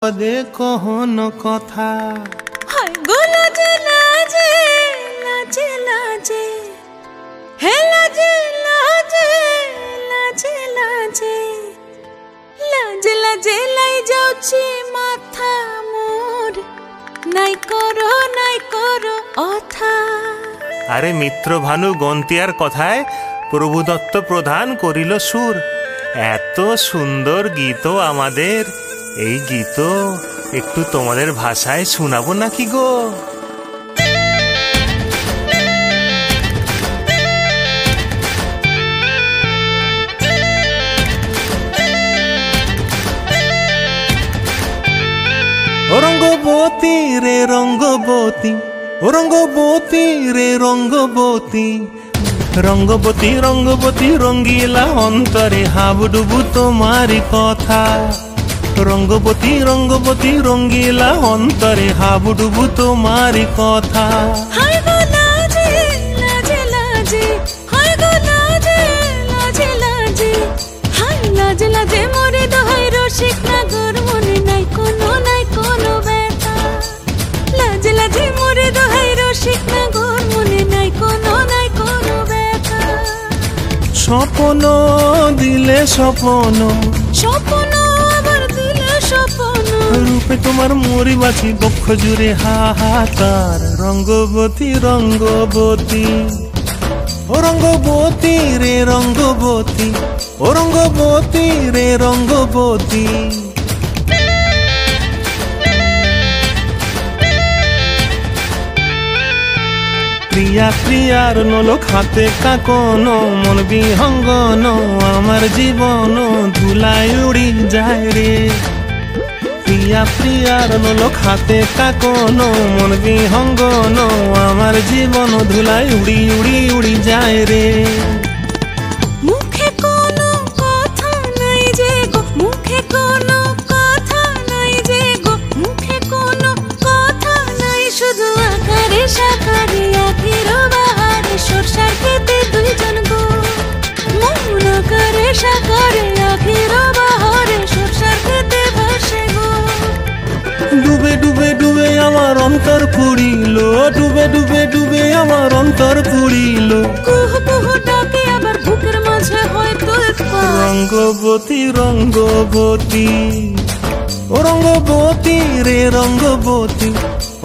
পদে কহন কথা। হায় গো লাজে লাজে লাজে লাজে, হে লাজে লাজে লাজে লাজে, লাজে লাজে লাই যাଉଛି মাথা মোর, নাই করো অথা। আরে মিত্র ভানু গন্তিয়ার কথায় প্রভুদত্ত প্রধান করিল সুর। এত সুন্দর গীত আমাদের, এই গীত একটু তোমাদের ভাষায় শোনাবো নাকি গো? রঙ্গবতী রে রঙ্গবতী, রঙ্গবতী রে রঙ্গবতী, রঙ্গবতী রঙ্গবতী রঙ্গিলা অন্তরে হাবুডুবু তোমারি কথা। রঙ্গবতী রঙ্গবতী রঙ্গিলা অন্তরে হাবুডুবু তোমারি কথা। হায় গো লাজে লাজে লাজে, হায় গো লাজে লাজে লাজে, হায় লাজে লাজে মোরে দোহাই রসিক নাগর, মনে নাই কোনো ব্যথা। লাজে লাজে মোরে দোহাই রসিক নাগর, মনে নাই কোনো ব্যথা। স্বপ্ন দিলে স্বপ্ন, স্বপ্ন আবার দিলে স্বপ্ন, রূপে তোমার মরি বাছি বক্ষ জুড়ে হাহাকার। রঙ্গবতী রঙ্গবতী, ও রঙ্গবতী রে রঙ্গবতী, ও রঙ্গবতী রে রঙ্গবতী। ক্রিয়া ক্রিয়ার নলোক হাতে কাকন, মন বিহঙ্গন আমার জীবন ধুলায় উড়ি যায় রে। প্রিয়া প্রিয়ার নলোক হাতে কাকন, মন বিহঙ্গন আমার জীবন ধুলায় উড়ি উড়ি উড়ি যায় রে। মুখে কোনো কথা নাই যে গো, মুখে কোনো কথা নাই যে গো, মুখে কোনো কথা নাই, শুধু আকারে সাকারে আখের বাহারে সরষার খেতে দুইজন গো। মন আকারে সাকারে আখের বাহারে সরষার খেতে ভাসে গো। ডুবে ডুবে ডুবে আমার অন্তর পুড়িল, ডুবে ডুবে ডুবে আমার অন্তর পুড়িল। কুহু কুহু ডাকে আবার বুকের মাঝে হয়তো উৎপাত। রঙ্গবতী রঙ্গবতী, ও রঙ্গবতী রে রঙ্গবতী,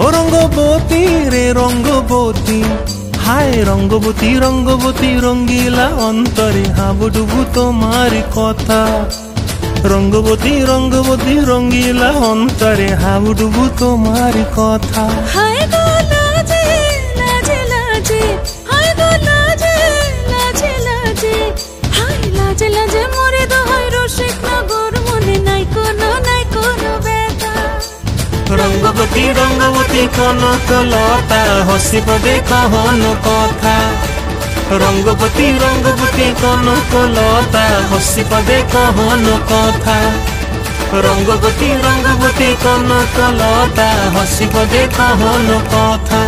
ও রঙ্গবতী রে রঙ্গবতী। হায় রঙ্গবতী রঙ্গবতী রঙ্গিলা অন্তরে হাবুডুবু তোমার কথা। রঙ্গবতী রঙ্গবতী রঙ্গিলা অন্তরে হাবুডুবু তোমার কথা। হায় গো লাজে লাজে লাজে, হায় গো লাজে লাজে লাজে, হায় লাজে লাজে মোরে দোহাই রসিক নগর, মনে নাই কোনো ব্যথা। রঙ্গবতী রঙ্গবতী কনক লতা, হসি পদে কহন কথা। রঙ্গবতী রঙ্গবতী কনক লতা, হসি পদে কহন কথা। রঙ্গবতী রঙ্গবতী কনক লতা, হসি পদে কহন কথা।